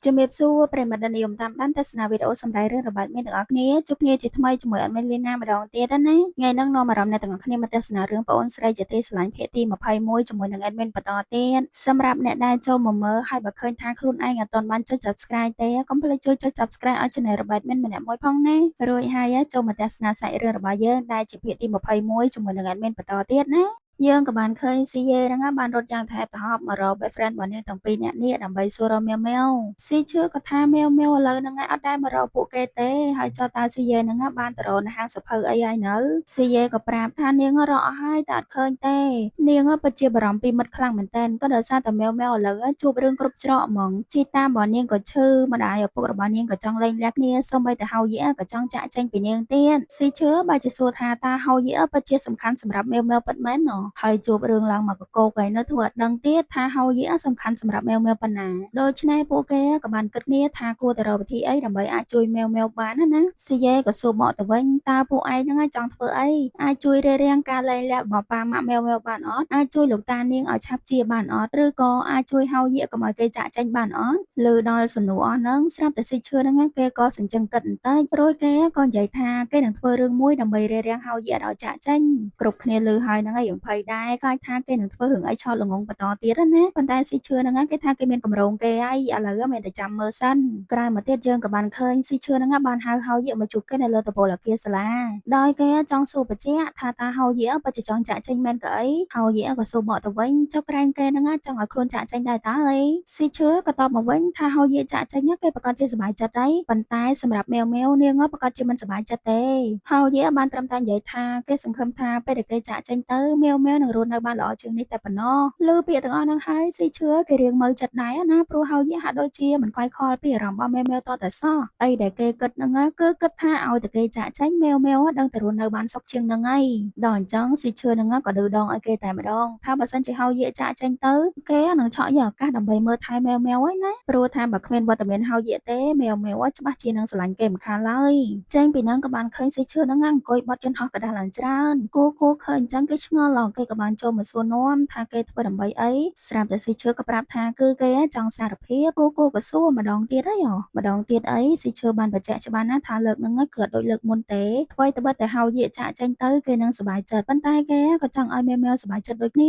ជំរាបសួរប្រិយមិត្តដែលនិយមតាមដានទស្សនាវីដេអូសម្ដែងរឿងរបាច់មានទាំងអស់គ្នាជួបគ្នាជាថ្មីជាមួយអត់មានលីណាម្ដងទៀតណាថ្ងៃនេះនាំអារម្មណ៍អ្នកទាំងអស់គ្នាមកទស្សនារឿងប្អូនស្រីជាទីស្រឡាញ់ភាគទី21ជាមួយនឹងអេដមីនបន្តទៀតសម្រាប់អ្នកដែលចូលមកមើលហើយបើឃើញថាខ្លួនឯងអត់ទាន់បានចុច Subscribe ទេកុំភ្លេចជួយចុច Subscribe ឲ្យ Channel របាច់មានម្នាក់មួយផងណារួចហើយចូលមកទស្សនាសាច់រឿងរបស់យើងដែលជាភាគទី21ជាមួយនឹងអេដមីនបន្តទៀតណាយើងក៏បានឃើញស៊ីយេហ្នឹងបានរត់យ៉ាងថែបថហប់មករក boyfriend របស់នាងទាំងពីរនាក់នេះដើម្បីសួររកមាវមាវស៊ីឈឿក៏ថាមាវមាវឥឡូវហ្នឹងអត់ដែលមករកពួកគេទេហើយចុះតើស៊ីយេហ្នឹងបានទៅរកនៅហាងសភៅអីហើយនៅស៊ីយេក៏ប្រាប់ថានាងរកអស់ហើយតែអត់ឃើញទេនាងពិតជាបារម្ភពីមិត្តខ្លាំងមែនទែនក៏ដោយសារតែមាវមាវឥឡូវជួបរឿងគ្រប់ច្រកហ្មងជីតារបស់នាងក៏ឈឺម្ដាយឪពុករបស់នាងក៏ចង់លែងលះគ្នាសូម្បីតែហៅយេក៏ចង់ចាក់ចែងពីនាងទៀតស៊ីឈឿបើជាសួរថាតើហៅយេពិតជាសំខាន់សម្រាប់មាវមាវពិតមែនណ៎ហើយជួបរឿងឡើងមកកកហើយនៅធ្វើអត់ដឹងទៀតថាហៅយេសំខាន់សម្រាប់មាវមាវប៉ុណ្ណាដូច្នេះពួកគេក៏បានគិតគ្នាថាគួរតែរកវិធីអីដើម្បីអាចជួយមាវមាវបានណាស៊ីយេក៏សួរមកទៅវិញតើពួកឯងហ្នឹងចង់ធ្វើអីអាចជួយរារាំងការលែងលះរបស់ប៉ាម៉ាក់មាវមាវបានអត់អាចជួយលោកតានាងឲ្យឆាប់ជាបានអត់ឬក៏អាចជួយហៅយេកុំឲ្យគេចាក់ចែងបានអត់លើដល់សំណួរអស់ហ្នឹងស្រាប់តែស៊ីឈឿហ្នឹងគេក៏សញ្ជឹងគិតបន្តិចព្រោះគេក៏និយាយថាគេនឹងធ្វើរឿងមួយដើម្បីរារាំងហៅយេឲ្យចាក់ចែងគ្រប់គ្នាលើហើយហ្នឹងហើយយើងភ័យដែរខ្លាចថាគេនឹងធ្វើរឿងអីឆោតល្ងងបន្តទៀតណាប៉ុន្តែស៊ីឈឿហ្នឹងគេថាគេមានកម្រងគេហើយឥឡូវមានតែចាំមើលសិនក្រោយមកទៀតយើងក៏បានឃើញស៊ីឈឿហ្នឹងបានហៅហៅយេមកជួបគេនៅលើតពលអគារសាលាដោយគេចង់សួរបញ្ជាក់ថាតើហៅយេពិតជាចង់ចាក់ចែងមែនក៏អីហៅយេក៏សួរបកទៅវិញចុះក្រែងគេហ្នឹងចង់ឲ្យខ្លួនចាក់ចែងដែរតើអីស៊ីឈឿក៏តបមកវិញថាហៅយេចាក់ចែងគេប្រកាសជាសប្បាយចិត្តហើយប៉ុន្តែសម្រាប់មាវមាវនាងប្រកាសជាមិនសប្បាយចិត្តទេហៅយេបានត្រឹមតែនិយាយថាគេសង្ឃឹមថាពេលដែលគេចាក់ចែងទៅមាវមាវនឹងរស់នៅបានល្អជាងនេះតែប៉ុណ្ណោះលើពាក្យទាំងអស់ហ្នឹងហើយស៊ីឈឿគេរៀងមើលចិត្តដែរណាព្រោះហៅយេហាក់ដូចជាមិនខ្វាយខ្វល់ពីអារម្មណ៍របស់មាវមាវតតែសោះអីដែលគេគិតហ្នឹងគឺគិតថាឲ្យតែគេចាក់ចែងមាវមាវដឹងតែរស់នៅបានសុខជាងហ្នឹងហើយដល់អញ្ចឹងស៊ីឈឿហ្នឹងក៏ឌឺដងឲ្យគេតែម្ដងថាបើសិនជាហៅយេចាក់ចែងទៅគេនឹងឆក់យកឱកាសដើម្បីមើលថែមាវមាវហើយណាព្រោះថាបើគ្មានវត្តមានហៅយេទេមាវមាវច្បាស់ជានឹងស្រឡាញ់គេមិនខានឡើយចេញពីហ្នឹងក៏បានឃើញស៊ីឈឿហ្នឹងអង្គុយបត់យន្តហោះកណ្ដាស់ឡើងច្រើនគូឃើញអញ្ចឹងគេឆ្ងល់ឡងគេក៏បានចូលមកសួរនាំថាគេធ្វើដើម្បីអីស្រាប់តែស៊ីឈឿក៏ប្រាប់ថាគឺគេចង់សារភាពគូក៏សួរម្ដងទៀតហើយម្ដងទៀតអីស៊ីឈឿបានបញ្ជាក់ច្បាស់ណាស់ថាលើកហ្នឹងគឺអត់ដូចលើកមុនទេអ្វីត្បិតតែហៅយេចាក់ចេញទៅគេនឹងសប្បាយចិត្តប៉ុន្តែគេក៏ចង់ឲ្យមាវមាវសប្បាយចិត្តដូចគ្ន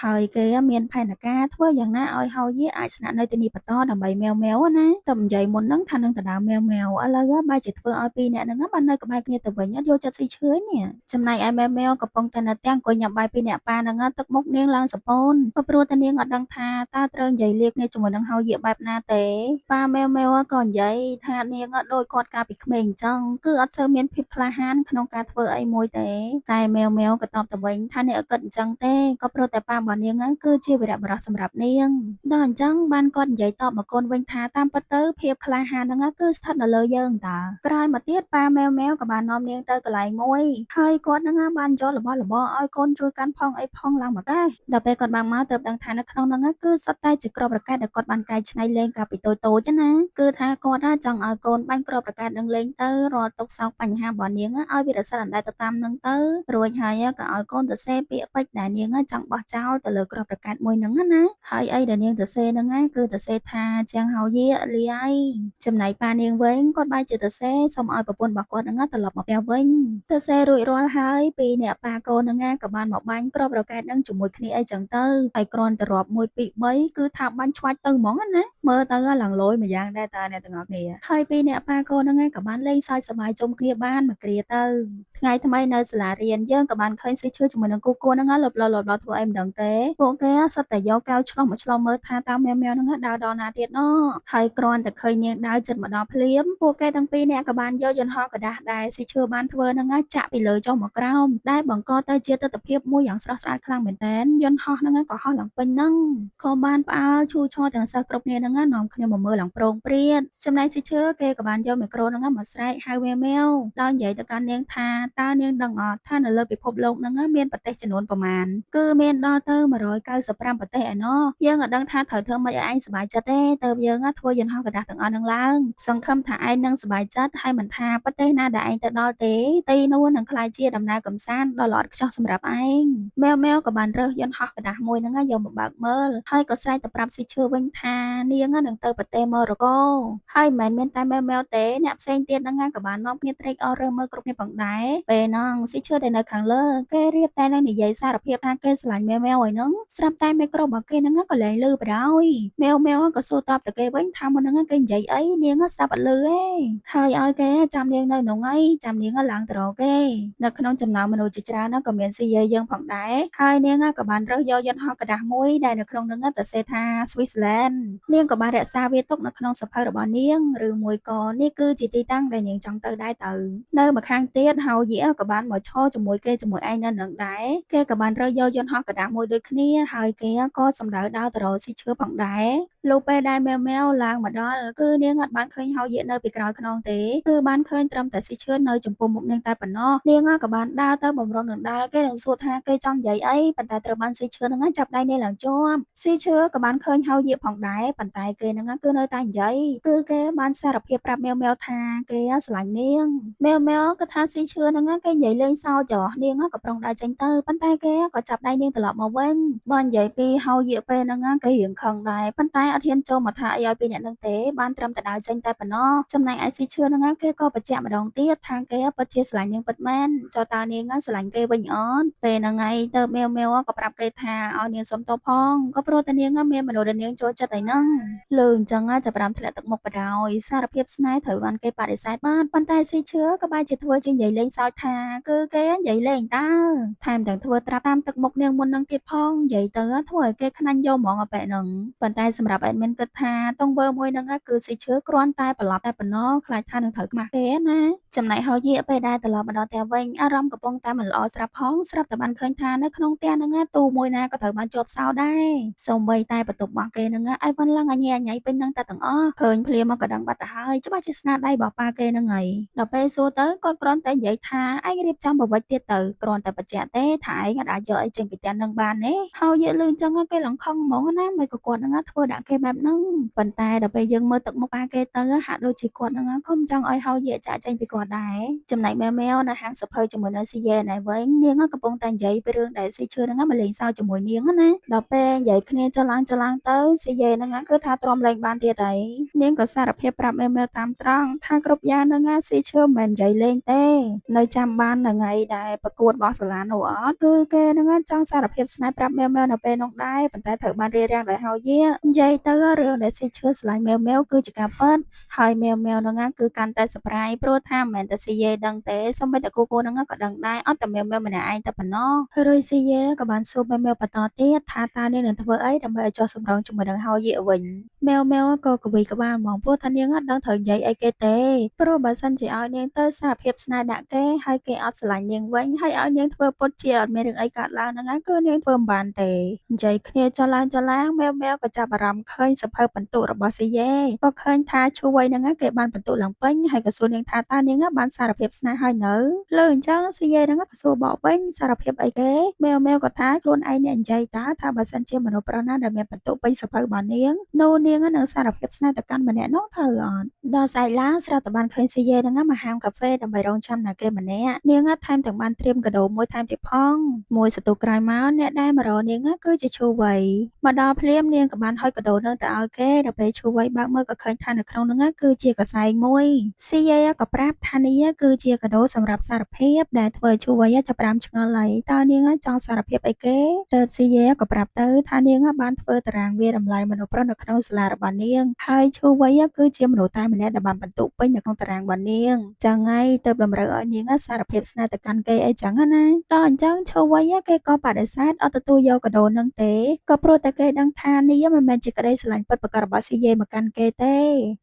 ាហើយគេមានផែនការធ្វើយ៉ាងណាឲ្យហៅយេអាចស្នាក់នៅទីនេះបន្តដើម្បីមាវមាវណាតែនិយាយមុនហ្នឹងថានឹងទៅដើមមាវមាវឥឡូវបែរជាធ្វើឲ្យពីរអ្នកហ្នឹងបាននៅក្បែរគ្នាទៅវិញអត់យកចិត្តស៊ីឈឿនេះចំណែកឯមាវមាវកំពុងតែនៅទាំងអង្គុយញ៉ាំបាយពីអ្នកប៉ាហ្នឹងទឹកមុខនាងឡើងសពូនក៏ព្រោះតែនាងអត់ដឹងថាតើត្រូវនិយាយលាគ្នាជាមួយនឹងហៅយេបែបណាទេប៉ាមាវមាវក៏និយាយថានាងដូចគាត់កាលពីក្មេងអញ្ចឹងគឺអត់សូវមានភាពក្លាហានក្នុងការធ្វើអីមួយទេតែមាវមាវក៏តបទៅវិញថានាងគិតអញ្ចឹងទេក៏ព្រោះតែប៉ារបស់នាងគឺជាវីរបុរសសម្រាប់នាងដល់អញ្ចឹងបានគាត់និយាយតបមកកូនវិញថាតាមពិតទៅភាពក្លាហានហ្នឹងគឺស្ថិតនៅលើយើងតើក្រោយមកទៀតប៉ាមាវមាវក៏បាននាំនាងទៅកន្លែងមួយហើយគាត់ហ្នឹងបានយករបស់របរឲ្យកូនជួយកាន់ផងអីផងឡើងមកដែរដល់ពេលគាត់បានមកទើបដឹងថានៅក្នុងហ្នឹងគឺសុទ្ធតែជាគ្រាប់រ៉ាកែតដែលគាត់បានកែច្នៃលេងកាលពីតូចៗណាគឺថាគាត់ចង់ឲ្យកូនបាញ់គ្រាប់រ៉ាកែតនឹងលេងទៅរាល់ទុក្ខសោកបញ្ហារបស់នាងឲ្យវារសាត់អណ្ដែតទៅតាមនឹងទៅរួចហើយក៏ឲ្យកូនទៅសេពាក្យពេចន៍ដែលនាងចង់បោះចោលទៅលើគ្រាប់រ៉ាកែតមួយហ្នឹងណាហើយអីដែលនាងទៅសេហ្នឹងគឺទៅសេថាជាងហៅយេលីអីចំណែកប៉ានាងវិញគាត់បែរជាទៅសេសុំឲ្យប្រពន្ធរបស់គាត់ហ្នឹងត្រឡប់មកផ្ទះវិញទៅសេរួចរាល់ហើយពីអ្នកប៉ាកូនហ្នឹងក៏បានមកបាញ់គ្រាប់រ៉ាកែតហ្នឹងជាមួយគ្នាអីចឹងទៅហើយគ្រាន់តែរាប់1 2 3គឺថាបាញ់ឆ្វាច់ទៅហ្មងណាមើលទៅឡើងលយមួយយ៉ាងដែរតើអ្នកទាំងអស់គ្នាហើយពីអ្នកប៉ាកូនហ្នឹងក៏បានលេងសើចសប្បាយជុំគ្នាបានមួយគ្រាទៅថ្ងៃថ្មីនៅសាលារៀនយើងក៏បានឃើញស៊ីឈឿជាមួយនឹងគូគួនហ្នឹងលបលធ្វើអីមិនដឹងទេពួកគេសុទ្ធតែយកកែវឆ្លុះមកឆ្លុះមើលថាតើមាវមាវហ្នឹងដើរដល់ណាទៀតណហើយគ្រាន់តែឃើញនាងដើរជិតមកដល់ភ្លាមពួកគេទាំងពីរអ្នកក៏បានយកយន្តហោះกระดาษដែលស៊ីឈឿបានធ្វើហ្នឹងចាក់ពីលើចុះមកក្រោមដែលបង្កទៅជាទស្សនវិជ្ជាមួយយ៉ាងស្រស់ស្អាតខ្លាំងមែនតើយន្តហោះហ្នឹងក៏ហោះឡើងពេញហ្នឹងក៏បានផ្អើលឈូឆរទាំងសិស្សគ្រប់គ្នាហ្នឹងនាំគ្នាមកមើលឡើងប្រងព្រាតចំណែកស៊ីឈឿគេក៏បានយកមីក្រូហ្នឹងមកស្រែកហៅមាវមាវដោយនិយាយទៅកាន់នាងថាតើនាងដឹងអត់ថានៅលើពិភពលោកហ្នឹងមានប្រទេសចំនួនប្រមាណគឺមានដល់ទៅ195ប្រទេសឯណោះយើងអត់ដឹងថាត្រូវធ្វើម៉េចឲ្យឯងសប្បាយចិត្តទេទៅយើងធ្វើយន្តហោះกระดาษទាំងអស់ហ្នឹងឡើងសង្ឃឹមថាឯងនឹងសប្បាយចិត្តហើយមិនថាប្រទេសណាដែលឯងទៅដល់ទេទីនោះនឹងក្លាយជាដំណើរកម្សាន្តដ៏ល្អឥតខ្ចោះសម្រាប់ឯង Mèoក៏បានរើសយន្តហោះกระดาษមួយហ្នឹងយកមកបើកមើលហើយក៏ស្រែកទៅប្រាប់ស៊ីឈើវិញថានាងនឹងទៅប្រទេសមរកូហើយមិនមែនមានតែmèoទេអ្នកផ្សេងទៀតហ្នឹងក៏បាននាំគ្នាត្រេកអររើសមើលគ្រប់គ្នាផងដែរពេលហ្នឹងស៊ីឈើដែលនៅខាងលើគេរៀបតែនឹងនិយាយសារភាពថាគេស្រឡាញ់mèoហើយហ្នឹងស្រាប់តែមីក្រូរបស់គេហ្នឹងក៏លែងឮបដ ாய் mèoក៏សួរតបទៅគេវិញថាមុនហ្នឹងគេនិយាយអីនាងស្ដាប់អត់ឮទេហើយឲ្យគេចាំនាងនៅក្នុងអីចាំនាងឡើងទៅរកគេនៅក្នុងចំណោមមនុស្សជាច្រើនក៏មានស៊ីយាយើងផងដែរហើយនាងក៏បានរើសយកយន្តហោះกระดาษមួយដែលនៅក្នុងហ្នឹងទៅសេថា Switzerland នាងក៏បានរក្សាវាទុកនៅក្នុងសភៅរបស់នាងឬមួយក៏នេះគឺជាទីតាំងដែលនាងចង់ទៅដែរទៅនៅម្ខាងទៀតហៅយីក៏បានមកឈរជាមួយគេជាមួយឯងនៅនឹងដែរគេក៏បានរើសយកយន្តហោះกระดาษមួយដូចគ្នាហើយគេក៏សម្ដៅដល់ទៅរកស៊ីឈើផងដែរលុះពេលដែលmèoឡើងមកដល់គឺនាងអត់បានឃើញហៅយីនៅពីក្រោយខ្នងទេគឺបានឃើញត្រឹមតែស៊ីឈើនៅចំពោះមុខនាងតែប៉ុណ្ណោះនាងក៏បានដើរទៅបំរុងនឹងដាល់គេនឹងសួរថាគេចង់និយាយអីប៉ុន្តែត្រូវបានស៊ីឈើហ្នឹងចាប់ដៃនាងឡើងជាប់ស៊ីឈើក៏បានឃើញហៅយីផងដែរប៉ុន្តែគេហ្នឹងគឺនៅតែនិយាយគឺគេបានសារភាពប្រាប់mèoថាគេស្រឡាញ់នាងmèoក៏ថាស៊ីឈើហ្នឹងគេនិយាយលេងសើចចុះនាងក៏ប្រុងដើរចេញទៅប៉ុន្តែគេក៏ចាប់ដៃនាងត្រឡប់មកវិញបើនិយាយពីហៅយីពេលហ្នឹងគេរៀងខឹងដែរប៉ុន្តែអត់ហ៊ានចូលមកថាអីឲ្យពីអ្នកហ្នឹងទេបានត្រឹមតែដើរចេញតែប៉ុណ្ណោះចំណែកឯស៊ីឈើហ្នឹងគេក៏បញ្ជាក់ម្ដងទៀតថាគេពិតជាស្រឡាញ់នាងពិតមែនចុះតើនាងស្រឡាញ់គេវិញអត់ពេលហ្នឹងហើយទៅmèoក៏ប្រាប់គេថាឲ្យនាងសុំទោសផងក៏ព្រោះតែនាងមានមនុស្សដែលនាងចូលចិត្តហើយហ្នឹងលើអញ្ចឹងចាប់ផ្ដើមធ្លាក់ទឹកមុខបដ ாய்សារភាពស្នេហ៍ត្រូវបានគេបដិសេធបាត់ប៉ុន្តែស៊ីឈើក៏បែរជាធ្វើជានិយាយលេងសើចថាគឺគេនិយាយលេងតើថែមទាំងធ្វើត្រាប់តាមទឹកមុខនាងមុននឹងទៀតផងនិយាយទៅធ្វើឲ្យគេខ្នាញ់យកហ្មងអាប៉ែហ្នឹងប៉ុន្តែសម្រាប់ admin គិតថាទង្វើមួយហ្នឹងគឺស៊ីឈើគ្រាន់តែប្រឡប់តែប៉ុណ្ណោះខ្លាចថានឹងត្រូវខ្មាស់គេណាចំណែកហោយាពេលដែលត្រឡប់មកដល់ផ្ទះវិញអារម្មណ៍កំពុងតែមិនល្អស្រាប់ផងស្រាប់តែបានឃើញថានៅក្នុងផ្ទះហ្នឹងទូមួយណាក៏ត្រូវបានជាប់សោដែរសូម្បីតែបន្ទប់របស់គេហ្នឹងឲ្យបានឡើងអញញ៉ៃពេញនឹងតែទាំងអស់ឃើញភ្លាមក៏ដឹងបាត់ទៅហើយច្បាស់ជាស្នាដៃរបស់ប៉ាគេហ្នឹងហើយដល់ពេលសួរទៅគាត់គ្រាន់តែនិយាយថាឯងរៀបចំប្រវត្តិទៀតទៅគ្រាន់តែបញ្ជាក់ទេថាឯងអាចយកអីចេញពីផ្ទះហ្នឹងបានទេហើយយាលឺអញ្ចឹងគេឡងខឹងហ្មងណាមិនក៏គាត់ហ្នឹងធ្វើដាក់គេបែបហ្នឹងប៉ុន្តែដល់ពេលយើងមើលទឹកមុខប៉ាគេទៅហាក់ដូចជាគាត់ហ្នឹងខំចង់ឲ្យហៅយាចាក់ចេញពីគាត់ដែរចំណែកmèoនៅហាងសភៅជាមួយនៅស៊ីយ៉ែណែវិញនាងកំពុងតែនិយាយពីរឿងដែលស៊ីឈើហ្នឹងមកលេងសើចជាមួយនាងណាដល់ពេលនិយាយគ្នាចុះឡើងទៅស៊ីយ៉ែហ្នឹងគឺថាទ្រាំលេងបានទៀតហើយនាងក៏សារភាពប្រាប់mèoតាមត្រង់ថាគ្រប់យ៉ាងហ្នឹងស៊ីឈើមិនមែននិយាយលេងទេនៅចាំបាននៅថ្ងៃដែលប្រកួតរបស់សាលានោះអត់គឺគេហ្នឹងចង់សារភាពស្នេហ៍ប្រាប់mèoនៅពេលនោះដែរប៉ុន្តែត្រូវបានរារាំងដោយហៅយានិយាយទៅរឿងដែលស៊ីឈើស្រឡាញ់mèoគឺជាការពិតហើយmèoហ្នឹងគឺកាន់តែ surprise ព្រោះថាមិនមែនតែស៊ីយ៉េដឹងទេសូម្បីតែគូហ្នឹងក៏ដឹងដែរអត់តែmèoម្នាក់ឯងតែប៉ុណ្ណោះរួចស៊ីយ៉េក៏បានសួរmèoបន្តទៀតថាតើនាងនឹងធ្វើអីដើម្បីឲ្យចុះសម្រុងជាមួយនឹងហៅយាវិញmèoក៏កវីក្បាលហ្មងព្រោះថានាងអត់ដឹងត្រូវនិយាយអីគេទេព្រោះបើសិនជាឲ្យនាងទៅសារភាពស្នេហ៍ដាក់គេហើយគេអត់ស្រឡាញ់នាងវិញហើយឲ្យនាងធ្វើពុតជាអត់មានរឿងអីកើតឡើងហ្នឹងគឺនាងធ្វើមិនបានទេនិយាយគ្នាចុះឡើងmèoក៏ចាប់អារម្មណ៍ឃើញសភៅបន្ទុករបស់ស៊ីយ៉េក៏ឃើញថាឈូវៃហ្នឹងគេបានបន្ទុកឡើងពេញហើយក៏សួរនាងថាតើនាងបានសារភាពស្នេហ៍ហើយនៅលើអញ្ចឹងស៊ីយ៉េហ្នឹងក៏សួរបកវិញសារភាពអីគេmèoក៏ថាខ្លួនឯងអ្នកនិយាយតើថាបើសិនជាមនុស្សប្រុសណាដែលមានបន្ទុកពេញសភៅរបស់នាងនោះនាងនឹងសារភាពស្នេហ៍ទៅកាន់ម្នាក់នោះត្រូវអត់ដល់ស្អែកឡើងស្រាប់តែបានឃើញស៊ីយ៉េហ្នឹងមកហាមកាហ្វេដើម្បីរង់ចាំណាគេម្នាក់នាងថែមទាំងបានត្រៀមកាដូមួយថែមទៀតផងមួយសន្ទុះក្រោយមកអ្នកដែលមករកនាងគឺជាឈូវៃមកដល់ភ្លាមនាងក៏បានហុចកាដូនឹងទៅឲ្យគេដល់ពេលឈូវៃបើកមើលក៏ឃើញថានៅក្នុងហ្នឹងគឺជាកសែងមួយស៊ីយ៉េក៏ប្រាប់ថានេះគឺជាកាដូសម្រាប់សារភាពដែលធ្វើឲ្យឈូវៃចាប់ផ្ដើមឆ្ងល់ហើយតើនាងចង់សារភាពអីគេទើបស៊ីយ៉េក៏ប្រាប់ទៅថានាងបានធ្វើតារាងវាតម្លៃមនុស្សប្រុសនៅក្នុងសាលារបស់នាងហើយឈូវៃគឺជាមនុស្សតែម្នាក់ដែលបានបន្ទុកពេញនៅក្នុងតារាងរបស់នាងចឹងហើយទើបតម្រូវឲ្យនាងសារភាពស្នេហ៍ទៅកាន់គេអីចឹងណាដល់អញ្ចឹងឈូវៃគេក៏បដិសេធអត់ទទួលយកកាដូនឹងទេក៏ព្រោះតែគេដឹងថានេះមិនមែនជាក្តីស្រឡាញ់ពិតប្រាកដរបស់ស៊ីយ៉េមកកាន់គេទេ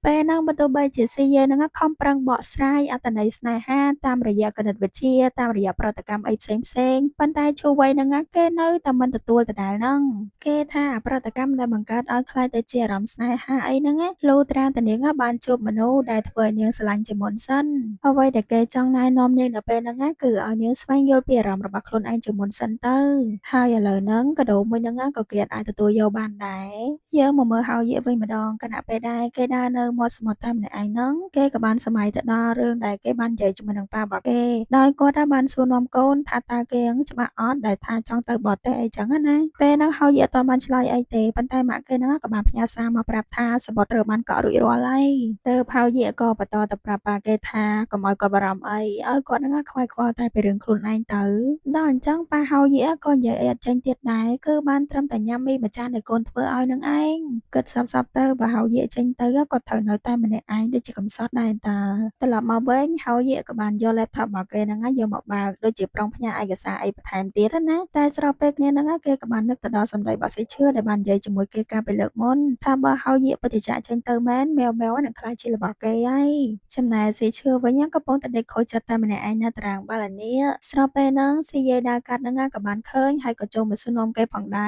ពេលហ្នឹងបើទោះបីជាស៊ីយ៉េហ្នឹងខំប្រឹងបកស្រាយអត្ថន័យស្នេហាតាមរយៈគណិតវិទ្យាតាមរយៈប្រតិកម្មអីផ្សេងប៉ុន្តែឈូវៃហ្នឹងគេនៅតែមិនទទួលដដែលហ្នឹងគេថាប្រតិកម្មដែលបង្កើតឲ្យខ្លាយទៅជាអារម្មណ៍ស្នេហាអីហ្នឹងលុះត្រាតែនាងបានជួប មនុស្សដែលធ្វើឲ្យនាងស្រឡាញ់ជាមុនសិនអ្វីដែលគេចង់ណែនាំនាងនៅពេលហ្នឹងណាគឺឲ្យនាងស្វែងយល់ពីអារម្មណ៍របស់ខ្លួនឯងជាមុនសិនទៅហើយឥឡូវហ្នឹងកាដូមួយហ្នឹងណាក៏គេអាចទទួលយកបានដែរយើងមកមើលហោយាវិញម្ដងគណៈពេលដែលគេដើរនៅមាត់សមុទ្រតែម្នាក់ឯងហ្នឹងគេក៏បានសម័យទៅដល់រឿងដែលគេបាននិយាយជាមួយនឹងប៉ារបស់គេដោយគាត់បានសួរនាំកូនថាតើគេច្បាស់អត់ដែលថាចង់ទៅបរទេសអីចឹងណាពេលហ្នឹងហោយាអត់បានឆ្លើយអីទេប៉ុន្តែម៉ាក់គេហ្នឹងក៏បានផ្ញើសារមកប្រាប់ថាសមុទ្រត្រូវបានកក់រួចរាល់ហើយទើបហោយាក៏បន្តទៅប្រាប់ប៉ាគេថាកុំឲ្យគាត់បារម្ភអីឲ្យគាត់ហ្នឹងខ្វាយខ្វល់តែពីរឿងខ្លួនឯងទៅដល់អញ្ចឹងប៉ាហោយាក៏និយាយអីអត់ចេញទៀតដែរគឺបានត្រឹមតែញ៉ាំមីម្ចាស់ដែលកូនធ្វើឲ្យនឹងឯងគិតសពទៅបើហោយាចេញទៅគាត់ត្រូវនៅតែម្នាក់ឯងដូចជាកំសត់ដែរតើត្រឡប់មកវិញហោយាក៏បានយក laptop របស់គេហ្នឹងយកមកបើកដូចជាប្រុងផ្ញើឯកសារអីបន្ថែមទៀតណាតែស្របពេលគ្នាហ្នឹងគេក៏បាននឹកទៅដល់សម្ដីរបស់សេឈឿដែលបាននិយាយជាមួយគេកាលពីលើកមុនថាបើហោយាពិតជាចាក់ចេញទៅមែនមែវនឹងខ្លាចជារបស់គេហើយចំណែកសេឈឿវិញកំពុងតែដេកខូចចិត្តតែម្នាក់ឯងនៅតារាងបាល់នេះស្របពេលហ្នឹងស៊ីយាយដើរកាត់ហ្នឹងក៏បានឃើញហើយក៏ចូលមកសួរនាំគេផងដែ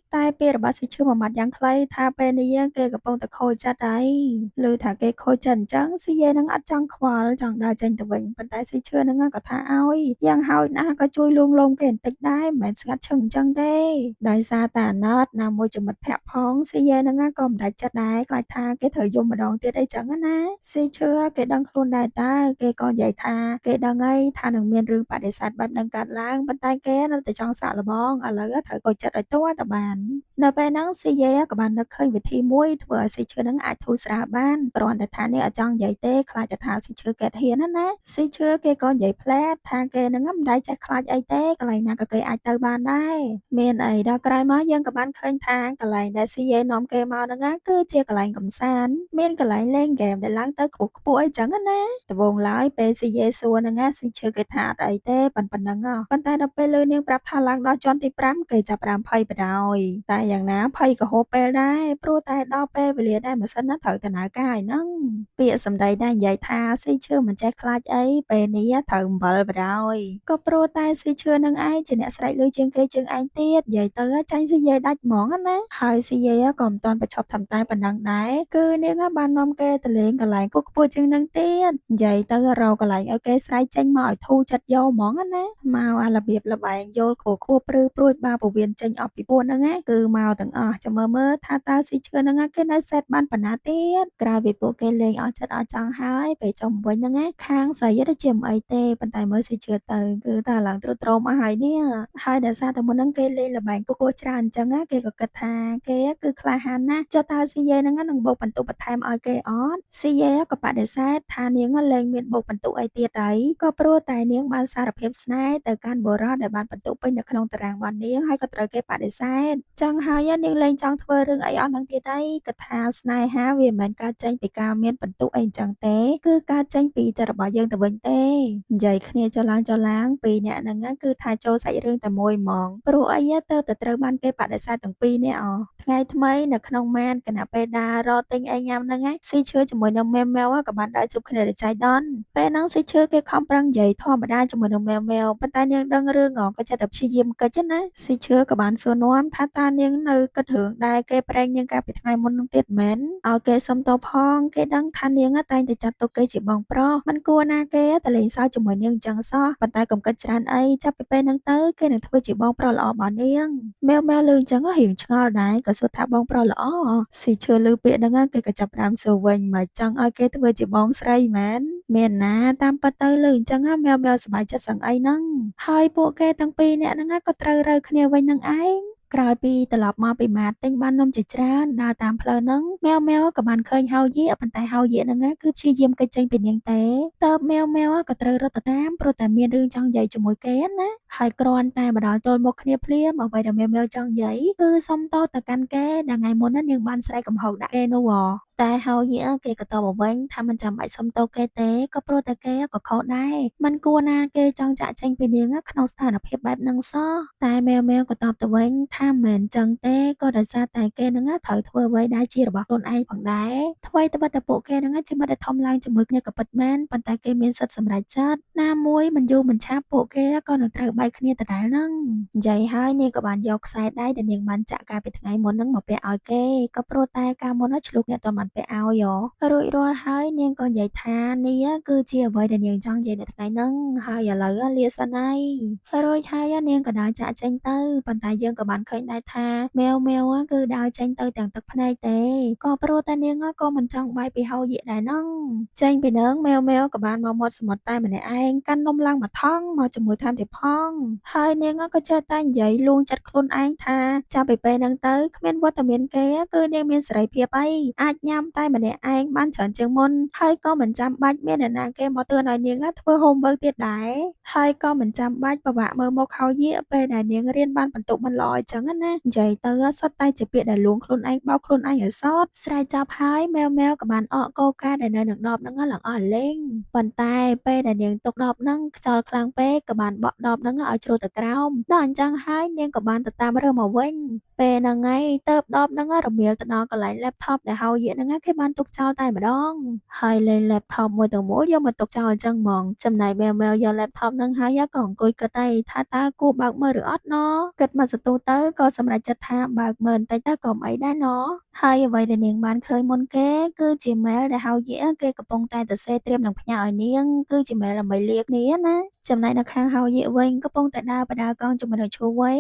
រតែពេលរបស់សេឈឿមួយម៉ាត់យ៉ាងខ្លីថាពេលនេះគេកំពុងតែខូចចិត្តហើយឮថាគេខូចចិត្តអញ្ចឹងស៊ីយាយនឹងអត់ចង់ខ្វល់ចង់ដើរចេញទៅវិញប៉ុន្តែសេឈឿហ្នឹងក៏ថាឲ្យយ៉ាងហោចណាស់ក៏ជួយលួងលោមគេបន្តិចដែរមិនមែនស្ងាត់ឈឹងអញ្ចឹងទេដោយសារតែអាណត់ណាមួយជាមិត្តភក្តិផងស៊ីយាយហ្នឹងក៏មិនដាច់ចិត្តដែរខ្លាចថាគេត្រូវយំម្ដងទៀតអីចឹងណាស៊ីឈឿគេដឹងខ្លួនដែរតើគេក៏និយាយថាគេដឹងហើយថានឹងមានរឿងបដិសេធបែបហ្នឹងកើតឡើងប៉ុន្តែគេនៅតែចង់សាកល្បងឥឡូវត្រូវខូចចិត្តឲ្យទាល់តែបាននៅពេលហ្នឹងស៊ីយាយក៏បាននឹកឃើញវិធីមួយធ្វើឲ្យស៊ីឈឿហ្នឹងអាចធូរស្រាលបានគ្រាន់តែថានេះអត់ចង់និយាយទេខ្លាចតែថាស៊ីឈឿកើតហ៊ានណាស៊ីឈឿគេក៏និយាយផ្លែតថាគេហ្នឹងមិនដែលចេះខ្លាចអីទេកន្លែងណាក៏គេអាចទៅបានដែរមានអីដល់ក្រោយមកយើងក៏បានឃើញថាកន្លែងដែលស៊ីយាយនាំគេមកហ្នឹងគឺជាកន្លែងកំសាន្តមានកន្លែងលេងហ្គេមដែលឡើងទៅខ្ពស់អីចឹងណាដំបូងឡើយពេលស៊ីយាយសួរហ្នឹងស៊ីឈឿគេថាអត់អីទេប៉ុណ្ណឹងប៉ុន្តែដល់ពេលលឺនាងប្រាប់ថាឡើងដល់ជាន់ទី5គេចាប់ផ្ដើមភ័យបដ ாய் តែយ៉ាងណាភ័យក៏ហូបពេលដែរព្រោះតែដល់ពេលវេលាដែលម៉ាស៊ីនត្រូវដំណើរការហើយហ្នឹងពាក្យសម្ដីដែលនិយាយថាស៊ីឈឿមិនចេះខ្លាចអីពេលនេះត្រូវអំបិលបដ ாய் ក៏ព្រោះតែស៊ីឈឿនឹងឯងជាអ្នកស្រែកឮជាងគេជាងឯងទៀតនិយាយទៅចាញ់ស៊ីយាយដាច់ហ្មងណាហើយស៊ីយាយក៏មិនទាន់បញ្ឈប់ធ្វើតែប៉ុណ្ណឹងដែរគឺនាងបាននាំគេទៅលេងកន្លែងខ្ពស់ជាងនឹងទៀតនិយាយទៅរកកន្លែងឲ្យគេស្រែកចេញមកឲ្យធូរចិត្តយកហ្មងណាមកអារបៀបលបែងយល់ខ្ពស់ព្រឺព្រួយបាពវៀនចេញអស់ពីពួនហ្នឹងគឺមកទាំងអស់ចាំមើលថាតើស៊ីឈឿហ្នឹងគេនៅសេតបានប៉ុណ្ណាទៀតក្រោយពីពួកគេលេងអស់ចិត្តអស់ចង់ហើយពេលចុងវិញហ្នឹងខាងស្រីទៅជាមិនអីទេប៉ុន្តែមើលស៊ីឈឿទៅគឺតែឡើងទ្រុឌទ្រោមអស់ហើយនេះហើយដោយសារតែមុនហ្នឹងគេលេងលបែងគោះច្រើនអញ្ចឹងគេក៏គិតថាគេគឺក្លាហានណាស់ចុះតើស៊ីយាយហ្នឹងនឹងបោកបន្ទុកបន្ថែមឲ្យគេអត់ស៊ីយាយក៏បដិសេធថានាងលែងមានបោកបន្ទុកអីទៀតហើយក៏ព្រោះតែនាងបានសារភាពស្នេហ៍ទៅកាន់បុរសដែលបានបន្ទុកពេញនៅក្នុងតារាងរបស់នាងហើយក៏ត្រូវគេបដិសេធចឹងហើយនាងលែងចង់ធ្វើរឿងអីអស់ហ្នឹងទៀតហើយគិតថាស្នេហាវាមិនមែនកើតចេញពីការមានបន្ទុកអីអញ្ចឹងទេគឺកើតចេញពីចិត្តរបស់យើងទៅវិញទេនិយាយគ្នាចុះឡើងពីរនាក់ហ្នឹងគឺថាចូលសាច់រឿងតែមួយហ្មងព្រោះអីទៅតែត្រូវបានគេបដិសេធទាំងពីរនាក់ថ្ងៃថ្មីនៅក្នុងមែនគណៈពេលដើររកទិញអីញ៉ាំហ្នឹងស៊ីឈឿជាមួយនឹងមែវក៏បានដើរជួបគ្នាដោយចៃដន្យពេលហ្នឹងស៊ីឈឿគេខំប្រឹងនិយាយធម្មតាជាមួយនឹងមែវប៉ុន្តែនាងដឹងរឿងក៏ចេះតែព្យាយាមកិច្ចណាស៊ីឈឿក៏បានសួរនាំថាតើនាងនៅគិតរឿងដែលគេប្រេងនាងកាលពីថ្ងៃមុននឹងទៀតមែនឲ្យគេសុំទោសផងគេដឹងថានាងតែងតែចាត់ទុកគេជាបងប្រុសមិនគួរណាគេតែលេងសើចជាមួយនាងអញ្ចឹងសោះប៉ុន្តែកុំគិតច្រើនអីចាប់ពីពេលហ្នឹងទៅគេនឹងធ្វើជាបងប្រុសល្អរបស់នាងមែវលឺអញ្ចឹងរៀងឆ្ងល់ដែរក៏សួរថាបងប្រុសល្អស៊ីឈឿលឺពាក្យហ្នឹងគេក៏ចាប់ផ្ដើមសួរវិញមកចង់ឲ្យគេធ្វើជាបងស្រីមែនមានណាតាមពិតទៅលឺអញ្ចឹងមែវសប្បាយចិត្តសឹងអីហ្នឹងហើយពួកគេទាំងពីរនាក់ហ្នឹងក៏ត្រូវរើគ្នាវិញនឹងឯងក្រោយពីត្រឡប់មកពីម៉ាតទិញបាននំជាច្រើនដើរតាមផ្លូវហ្នឹងមែវក៏បានឃើញហោយាប៉ុន្តែហោយាហ្នឹងគឺព្យាយាមគេចចេញពីនាងទេតើបមែវក៏ត្រូវរត់ទៅតាមព្រោះតែមានរឿងចង់និយាយជាមួយគេណាហើយគ្រាន់តែមកដល់ទល់មុខគ្នាភ្លាមអ្វីដែលមែវចង់និយាយគឺសុំទោសទៅកាន់គេដែលថ្ងៃមុននាងបានស្រែកកំហុសដាក់គេនោះតែហោយាគេក៏តបមកវិញថាមិនចាំបាច់សុំទោសគេទេក៏ព្រោះតែគេក៏ខុសដែរមិនគួរណាគេចង់ចាក់ចេញពីនាងក្នុងស្ថានភាពបែបហ្នឹងសោះតែមែវក៏តបទៅវិញថាមិនមែនចឹងទេក៏ដោយសារតែគេនឹងត្រូវធ្វើអ្វីដែលជារបស់ខ្លួនឯងផងដែរថ្មីត្បិតតែពួកគេនឹងជាមិត្តដែលធំឡើងជាមួយគ្នាក៏ពិតមែនប៉ុន្តែគេមានសិទ្ធិសម្រេចចិត្តណាមួយមិនយូរមិនឆាប់ពួកគេក៏នឹងត្រូវបែកគ្នាដដែលហ្នឹងនិយាយហើយនាងក៏បានយកខ្សែដៃដែលនាងបានចាក់កាលពីថ្ងៃមុនហ្នឹងមកពាក់ឲ្យគេក៏ព្រោះតែកាលមុនឆ្លុះអ្នកតមិន ត់ពាក់ឲ្យរួចរាល់ហើយនាងក៏និយាយថានេះគឺជាអ្វីដែលនាងចង់និយាយនៅថ្ងៃហ្នឹងហើយឥឡូវលាសិនហើយរួចហើយនាងក៏ដើរចាកចេញទៅប៉ុន្តែយើងក៏បានឃើញដែរថាមៀវគឺដើរចេញទៅទាំងទឹកភ្នែកទេក៏ព្រោះតែនាងក៏មិនចង់បាយពីហោយៀដែរហ្នឹងចេញពីហ្នឹងមៀវក៏បានមកមាត់សមុទ្រតែម្នាក់ឯងកាន់នំឡើងមួយថង់មកជាមួយថែមទៀតផងហើយនាងក៏ចេះតែនិយាយលួងចិត្តខ្លួនឯងថាចាប់ពីពេលហ្នឹងទៅគ្មានវត្តមានគេគឺនាងមានសេរីភាពអីអាចញ៉ាំតែម្នាក់ឯងបានច្រើនជាងមុនហើយក៏មិនចាំបាច់មានអ្នកណាគេមកទឿនឲ្យនាងធ្វើ homework ទៀតដែរហើយក៏មិនចាំបាច់ពិបាកមើលមុខហោយៀពេលដែលនាងរៀនបានបន្ទុកមិនល្អអញ្ចឹងណានិយាយទៅសុទ្ធតែជាពាក្យដែលលួងខ្លួនឯងបោកខ្លួនឯងឲ្យសោតស្រែកចប់ហើយមៀវក៏បានអកកូកាដែលនៅនឹងដបហ្នឹងឡើងអស់លេងប៉ុន្តែពេលដែលនាងទុកដបហ្នឹងខ្យល់ខ្លាំងពេកក៏បានបក់ដបហ្នឹងឲ្យជ្រុះទៅក្រោមដល់អញ្ចឹងហើយនាងក៏បានទៅតាមរើមកវិញពេលហ្នឹងហើយទើបដបហ្នឹងរមៀលទៅដល់កន្លែង laptop ដែលហោយៀហ្នឹងគេបានទុកចោលតែម្ដងហើយលេង laptop មួយទាំងមូលយកមកទុកចោលអញ្ចឹងហ្មងចំណែកមៀវយក laptop ហ្នឹងហើយក៏អង្គុយគិតដែរថាតើគួរបើកមើលឬអត់ណគិតមកសន្ទុះទៅក៏សម្រេចចិត្តថាបើកមើលបន្តិចទៅក៏មិនអីដែរណហើយអ្វីដែលនាងបានឃើញមុនគេគឺជា mail ដែលហោយៀគេកំពុងតែសរសេរត្រៀមនឹងផ្ញើឲ្យនាងគឺជា mail ដើម្បីលាគ្នាណាចំណែកនៅខាងហោយៀវិញកំពុងតែដើរបដាកង់ជាមួយនឹងឈូវៃ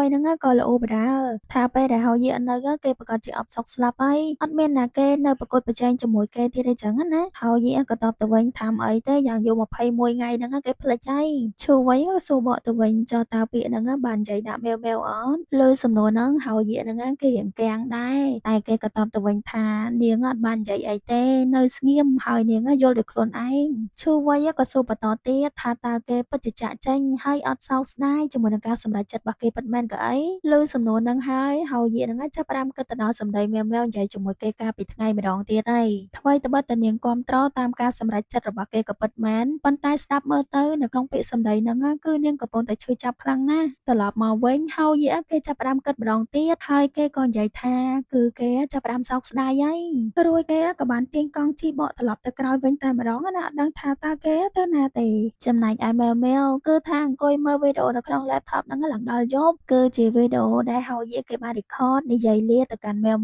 ហ្នឹងក៏ល្អូបដាថាពេលដែលហោយៀនៅគេប្រកាសជាអបសុកស្លាប់ហើយអត់មានណាគេនៅប្រកួតប្រជែងជាមួយគេទៀតទេចឹងណាហោយៀក៏តបទៅវិញថាអីទេយ៉ាងយូរ21ថ្ងៃហ្នឹងគេភ្លេចហើយឈូវៃក៏សួរបកទៅវិញចោះតើពាក្យហ្នឹងបាននិយាយដាក់មៀវអត់លើសំណួរហ្នឹងហោយៀហ្នឹងគេរៀងកាំងដែរតែគេក៏តបទៅវិញថានាងអត់បាននិយាយអីទេនៅស្ងៀមហើយនាងយល់ដោយខ្លួនឯងឈូវៃក៏សួរបន្តទៀតថាតើគេពិតជាចាក់ចេញហើយអត់សោកស្ដាយជាមួយនឹងការសម្រេចចិត្តរបស់គេពិតមែនក៏អីលើសំណួរហ្នឹងហើយហោយៀហ្នឹងចាប់ផ្ដើមគិតទៅដល់សម្ដីមៀវនិយាយជាមួយគេកាលពីថ្ងៃម្ដងទៀតហើយថ្មីត្បិតតែនាងគាំទ្រតាមការសម្រេចចិត្តរបស់គេក៏ពិតមែនប៉ុន្តែស្ដាប់មើលទៅនៅក្នុងពាក្យសម្ដីហ្នឹងគឺនាងកំពុងតែឈឺចាប់ខ្លាំងណាស់ត្រឡប់មកវិញហោយៀគេចាប់ផ្ដើមគិតម្ដងទៀតហើយគេក៏និយាយថាគឺគេចាប់ផ្ដើមសោកស្ដាយហើយរួចគេក៏បានទាញកង់ជីបកត្រឡប់ទៅក្រោយវិញតែម្ដងណាអត់ដឹងថាតើគេទៅណាទេចំណែកឯមៀវគឺថាអង្គុយមើលវីដេអូនៅក្នុង laptop ហ្នឹងឡើងដល់យប់គឺជាវីដេអូដែលហោយៀគេបាន record និយាយលាទៅកាន់មៀវ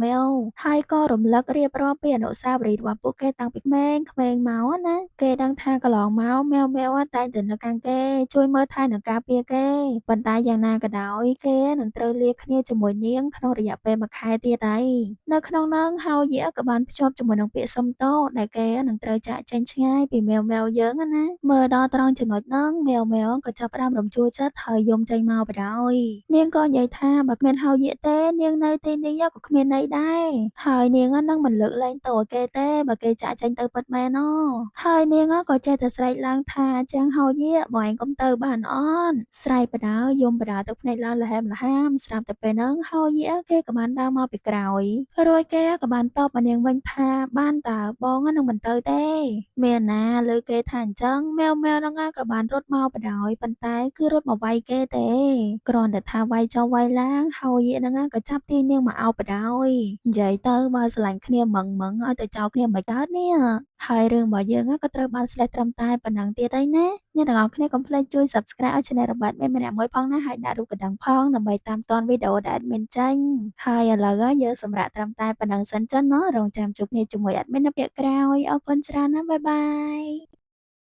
ហើយក៏រំលឹករៀបរាប់ពីអនុស្សាវរីយ៍របស់ពួកគេតាំងពីក្មេងៗមកណាគេដឹងថាកន្លងមកមៀវតែងតែនៅខាងគេជួយមើលថែនិងការពារគេប៉ុន្តែយ៉ាងណាក៏ដោយគេនឹងត្រូវលាគ្នាជាមួយនាងក្នុងរយៈពេល1ខែទៀតហើយនៅក្នុងនោះហោយៀក៏បានភ្ជាប់ជាមួយនឹងពាក្យសុំទោសដែលគេនឹងត្រូវចាកចេញឆ្ងាយពីមៀវយើងណាមើលដល់ត្រង់ចំណុចហ្នឹងមៀវក៏ចាប់ផ្ដើមរំជួលចិត្តហើយយំចេញមកបដ ாய் នាងក៏និយាយថាបើគ្មានហោយៀទេនាងនៅទីនេះក៏គ្មានន័យដែរហើយនាងនឹងមិនលើកលែងទោសគេទេបើគេចាកចេញទៅពិតមែនហើយនាងក៏ចេះតែស្រែកឡើងថាចាំងហោយៀបងឯងកុំទៅបានអត់ស្រែកបដ ாய் យំបដ ாய் ទឹកភ្នែកឡើងលហែមល្ហាមស្រាប់តែពេលហ្នឹងហោយៀគេក៏បានដើរមកពីក្រោយរួចគេក៏បានតបមកនាងវិញថាបានតើបងនឹងមិនទៅទេមានណាលើគេថាអញ្ចឹងមៀវហ្នឹងក៏បានរត់មកបដ ாய் ប៉ុន្តែគឺរត់មកវាយគេទេគ្រាន់តែថាវាយចុះវាយឡើងហោយៀហ្នឹងក៏ចាប់ទាញនាងមកអោបបដ ாய் និយាយទៅបើស្រឡាញ់គ្នាម៉ងឲ្យទៅចោលគ្នាមិនកើតនេះហើយរឿងរបស់យើងក៏ត្រូវបានស្លេះត្រឹមតែប៉ុណ្ណឹងទៀតហើយណាអ្នកទាំងអស់គ្នាកុំភ្លេចជួយ Subscribe ឲ្យ Channel របស់ Admin ម្នាក់មួយផងណាហើយដាក់រូបកណ្ដឹងផងដើម្បីតាមទាន់វីដេអូដែល Admin ចេញហើយឥឡូវយើងសម្រាប់ត្រឹមតែប៉ុណ្ណឹងសិនចុះណោះរងចាំជួបគ្នាជាមួយ Admin នៅភាគក្រោយអរគុណច្រើនណាស់បាយបាយ